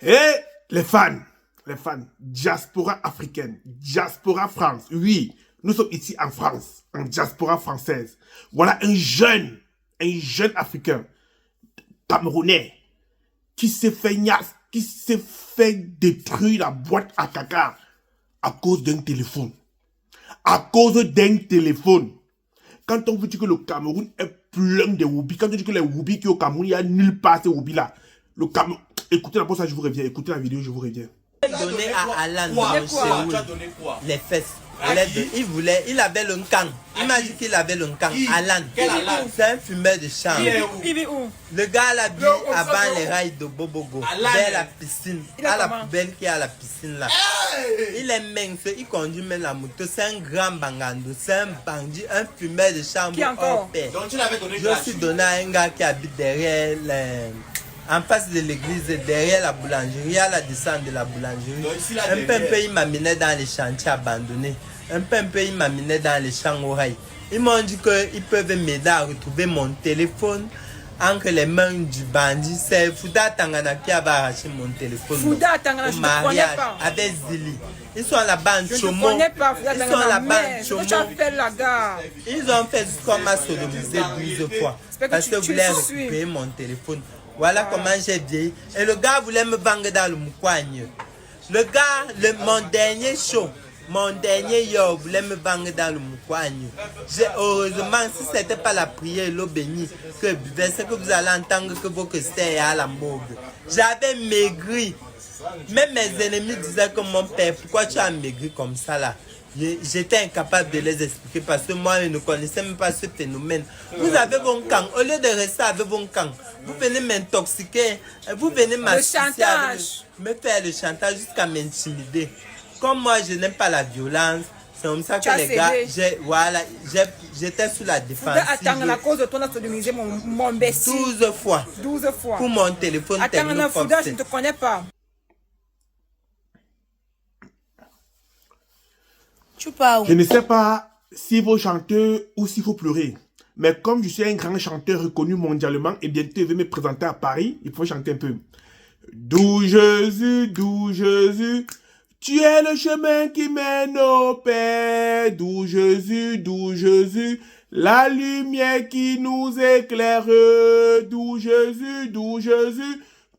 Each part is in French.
Et les fans, diaspora africaine, diaspora France, oui, nous sommes ici en France, en diaspora française. Voilà un jeune africain, camerounais, qui s'est fait détruire la boîte à caca à cause d'un téléphone. À cause d'un téléphone. Quand on vous dit que le Cameroun est plein de Woubi, quand on dit que les Woubi qui au Cameroun, il n'y a nulle part ces Woubi là. Le Cameroun. Écoutez d'abord ça, je vous reviens. Écoutez la vidéo, je vous reviens. Donné à Alan dans Séoul les fesses. Il avait le Nkang. Il m'a dit qu'il avait le Nkang. Alan. C'est un fumeur de chambre. Il vit où? Le gars l'a vu avant les rails de Bobogo. Vers la piscine. À la poubelle qui est à la piscine là. Il est mince. Il conduit même la moto. C'est un grand bangando. C'est un bandit. Un fumeur de chambre. Qui encore? Je suis donné à un gars qui habite derrière en face de l'église, derrière la boulangerie, à la descente de la boulangerie. Un peu, il m'amenait dans les chantiers abandonnés. Un peu, il m'amenait dans les champs au rail. Ils m'ont dit qu'ils peuvent m'aider à retrouver mon téléphone entre les mains du bandit. C'est Fouda Tangana qui avait arraché mon téléphone. Fouda Tangana, je ne connais pas. Avec Zili. Ils sont là-bas en Je Chomo. ne connais pas Fouda Ils Tangana. sont là-bas en Chomo. Tu as fait la gare. Ils ont fait jusqu'à m'a sodomisé 12 fois. Parce que vous voulez récupérer mon téléphone. Voilà comment j'ai vieilli. Et le gars voulait me vendre dans le Moukouagne. Le gars, mon dernier show, mon dernier yo voulait me vendre dans le Moukouagne. Heureusement, si ce n'était pas la prière, l'eau bénie, que c'est que vous allez entendre que vos questions est à la morgue. J'avais maigri. Même mes ennemis disaient que mon père, pourquoi tu as maigri comme ça là? J'étais incapable de les expliquer parce que moi, je ne connaissais même pas ce phénomène. Vous avez vos camps. Au lieu de rester avec vos camps, vous venez m'intoxiquer, vous venez m'assister, me faire le chantage jusqu'à m'intimider. Comme moi, je n'aime pas la violence, c'est comme ça que les gars, j'étais sous la défensive. Attends, à cause de toi, on a sodomisé mon bessie. 12 fois. 12 fois. Pour mon téléphone. Attends, Fouda, je ne te connais pas. Je ne sais pas s'il faut chanter ou s'il faut pleurer. Mais comme je suis un grand chanteur reconnu mondialement et bientôt je vais me présenter à Paris, il faut chanter un peu. D'où Jésus, tu es le chemin qui mène au Père. D'où Jésus, la lumière qui nous éclaire. D'où Jésus,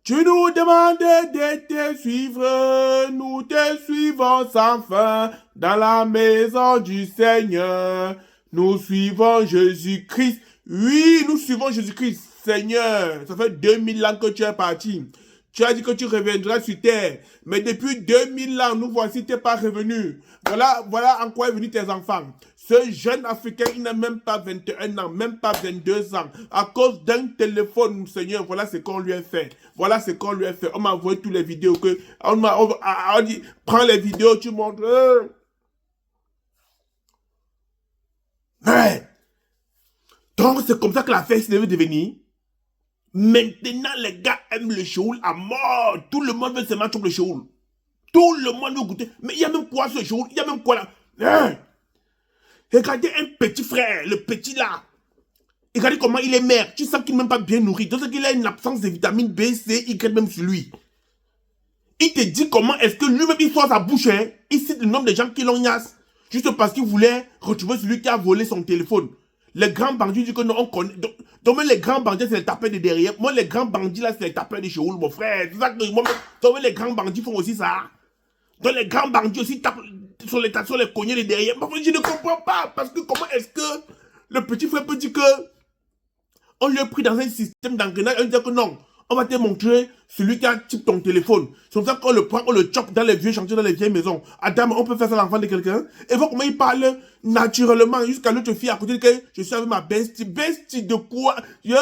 tu nous demandes de te suivre, nous te suivons sans fin dans la maison du Seigneur. Nous suivons Jésus-Christ. Oui, nous suivons Jésus-Christ. Seigneur, ça fait 2000 ans que tu es parti. Tu as dit que tu reviendras sur terre. Mais depuis 2000 ans, nous voici, tu n'es pas revenu. Voilà en quoi est venu tes enfants. Ce jeune Africain, il n'a même pas 21 ans, même pas 22 ans. À cause d'un téléphone, Seigneur, voilà ce qu'on lui a fait. Voilà ce qu'on lui a fait. On m'a envoyé toutes les vidéos que... On dit, prends les vidéos, tu montres. Ouais. Donc, c'est comme ça que la fête devait devenir. Maintenant, les gars aiment le choul à mort. Tout le monde veut se mettre sur le choul. Tout le monde veut goûter. Mais il y a même quoi ce choul? Il y a même quoi là? Hein? Regardez un petit frère, le petit là. Regardez comment il est maigre. Tu sens qu'il n'est même pas bien nourri. Donc, qu'il a une absence de vitamine B, C, Y même sur lui. Il te dit comment est-ce que lui-même il sort sa bouche. Hein? Il cite le nombre de gens qui l'ont niasse. Juste parce qu'il voulait retrouver celui qui a volé son téléphone. Les grands bandits disent que non, on connaît. Donc, même les grands bandits, c'est les tapeurs de derrière. Moi, les grands bandits, là, c'est les tapeurs de chez Oul, mon frère. C'est ça que moi, donc, les grands bandits font aussi ça. Donc, les grands bandits aussi tapent sur les cognets de derrière. Moi, je ne comprends pas. Parce que comment est-ce que le petit frère peut dire que on lui a pris dans un système d'engrenage, on dit que non, on va te montrer celui qui a type ton téléphone. C'est comme ça qu'on le prend, on le chope dans les vieux chantiers, dans les vieilles maisons. Adam, on peut faire ça à l'enfant de quelqu'un. Et voir comment il parle naturellement jusqu'à l'autre fille à côté de que je suis avec ma bestie. Bestie de quoi? Yo,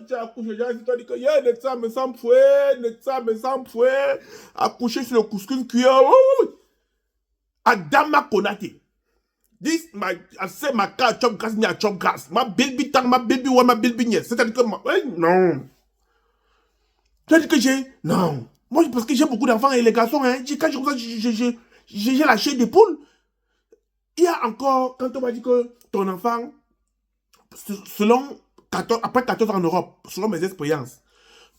tu as accouché, j'ai dit que yo, Netsa me semble fouet, accouché sur le couscous cuillère. Adama Konate. This, I say my car chop grass, me a chop grass. My baby tang, my baby one, my baby yes. C'est-à-dire que, non. C'est-à-dire que non. Moi, parce que j'ai beaucoup d'enfants et les garçons, hein. Quand je comme ça, j'ai lâché des poules. Il y a encore, quand on m'a dit que ton enfant, après 14 ans en Europe, selon mes expériences,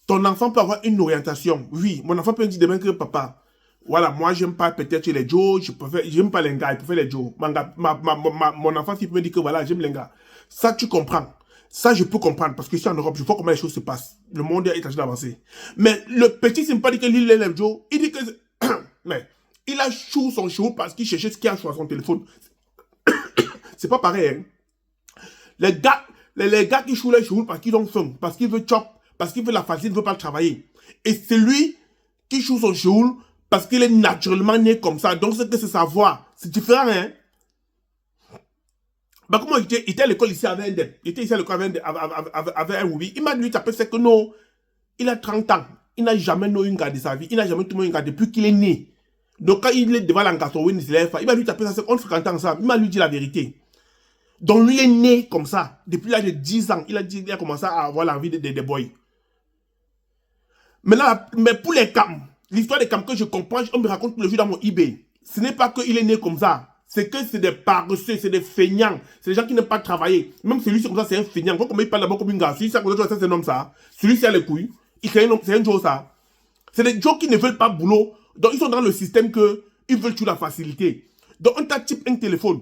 Ton enfant peut avoir une orientation. Oui, mon enfant peut dire demain que papa, voilà, moi, j'aime pas peut-être les Joe, j'aime pas les gars, il préfère les Joe. Mon enfant, s'il peut me dire que voilà, j'aime les gars. Ça, tu comprends. Ça, je peux comprendre, parce que ici en Europe, je vois comment les choses se passent. Le monde est en train d'avancer. Mais le petit, c'est pas dit que l'île est Joe. Il dit que... mais il a chou son chou parce qu'il cherchait ce qu'il y a sur son téléphone. C'est pas pareil, hein. Les gars qui chouent les choues parce qu'ils ont faim, parce qu'ils veulent chop, parce qu'ils veulent la facile, ils ne veulent pas travailler. Et c'est lui qui choue son chou parce qu'il est naturellement né comme ça. Donc c'est que c'est sa voix. C'est différent, hein. Bah, comment il était à l'école ici avec un dep. Il était ici à l'école avec un Woubi. Il m'a dit, tu c'est que non, il a 30 ans. Il n'a jamais eu une garde de sa vie. Il n'a jamais eu une garde depuis qu'il est né. Donc quand il est devant l'encarton, il m'a dit, tu c'est qu'on fréquente ensemble. Il m'a lui dit la vérité. Donc lui est né comme ça. Depuis l'âge de 10 ans, il a commencé à avoir l'envie des boys. Maintenant, mais pour les cams, l'histoire des cams que je comprends, on me raconte tout le jour dans mon eBay. Ce n'est pas qu'il est né comme ça. C'est que c'est des paresseux, c'est des feignants. C'est des gens qui n'aiment pas travailler. Même celui-ci comme ça, c'est un feignant. Comme il parle d'abord comme une gars. Celui-ci, c'est un homme ça. Celui-ci a les couilles. C'est un Joe ça. C'est des gens qui ne veulent pas boulot. Donc ils sont dans le système que ils veulent toute la facilité. Donc on t'a type un téléphone.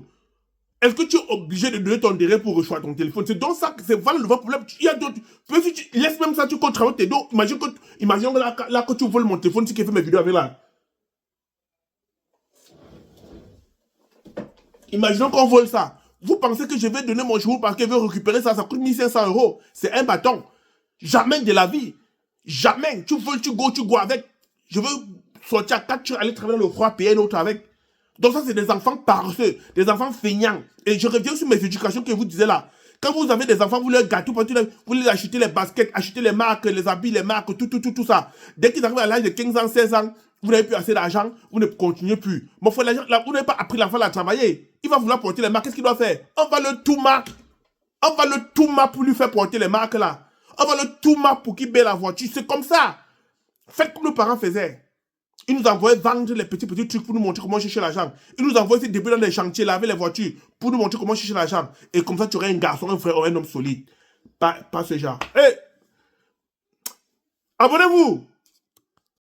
Est-ce que tu es obligé de donner ton délai pour recevoir ton téléphone? C'est donc ça que c'est voilà le vrai problème. Il y a d'autres. Si tu laisses même ça, tu comptes travailler tes dos. Imagine que là, quand tu voles mon téléphone, c'est qui fait mes vidéos avec là. Imaginons qu'on vole ça. Vous pensez que je vais donner mon jour parce qu'elle veut récupérer ça? Ça coûte 1500 €. C'est un bâton. Jamais de la vie. Jamais. Tu voles, tu go avec. Je veux sortir à 4, tu aller travailler dans le froid, payer un autre avec. Donc ça, c'est des enfants paresseux, des enfants feignants. Et je reviens sur mes éducations que vous disiez là. Quand vous avez des enfants, vous leur gâtez, vous les achetez les baskets, achetez les marques, les habits, les marques, tout ça. Dès qu'ils arrivent à l'âge de 15 ans, 16 ans, vous n'avez plus assez d'argent, vous ne continuez plus. Mon frère, vous n'avez pas appris l'enfant à travailler. Il va vouloir porter les marques, qu'est-ce qu'il doit faire? On va le tout marque. On va le tout marque pour lui faire porter les marques là. On va le tout marque pour qu'il paie la voiture. C'est comme ça. Faites comme nos parents faisaient. Ils nous envoyaient vendre les petits trucs pour nous montrer comment chercher l'argent. Ils nous envoyaient ces débuts dans les chantiers, laver les voitures, pour nous montrer comment chercher l'argent. Et comme ça, tu aurais un garçon, un frère, un homme solide. Pas ce genre. Hey! Abonnez-vous!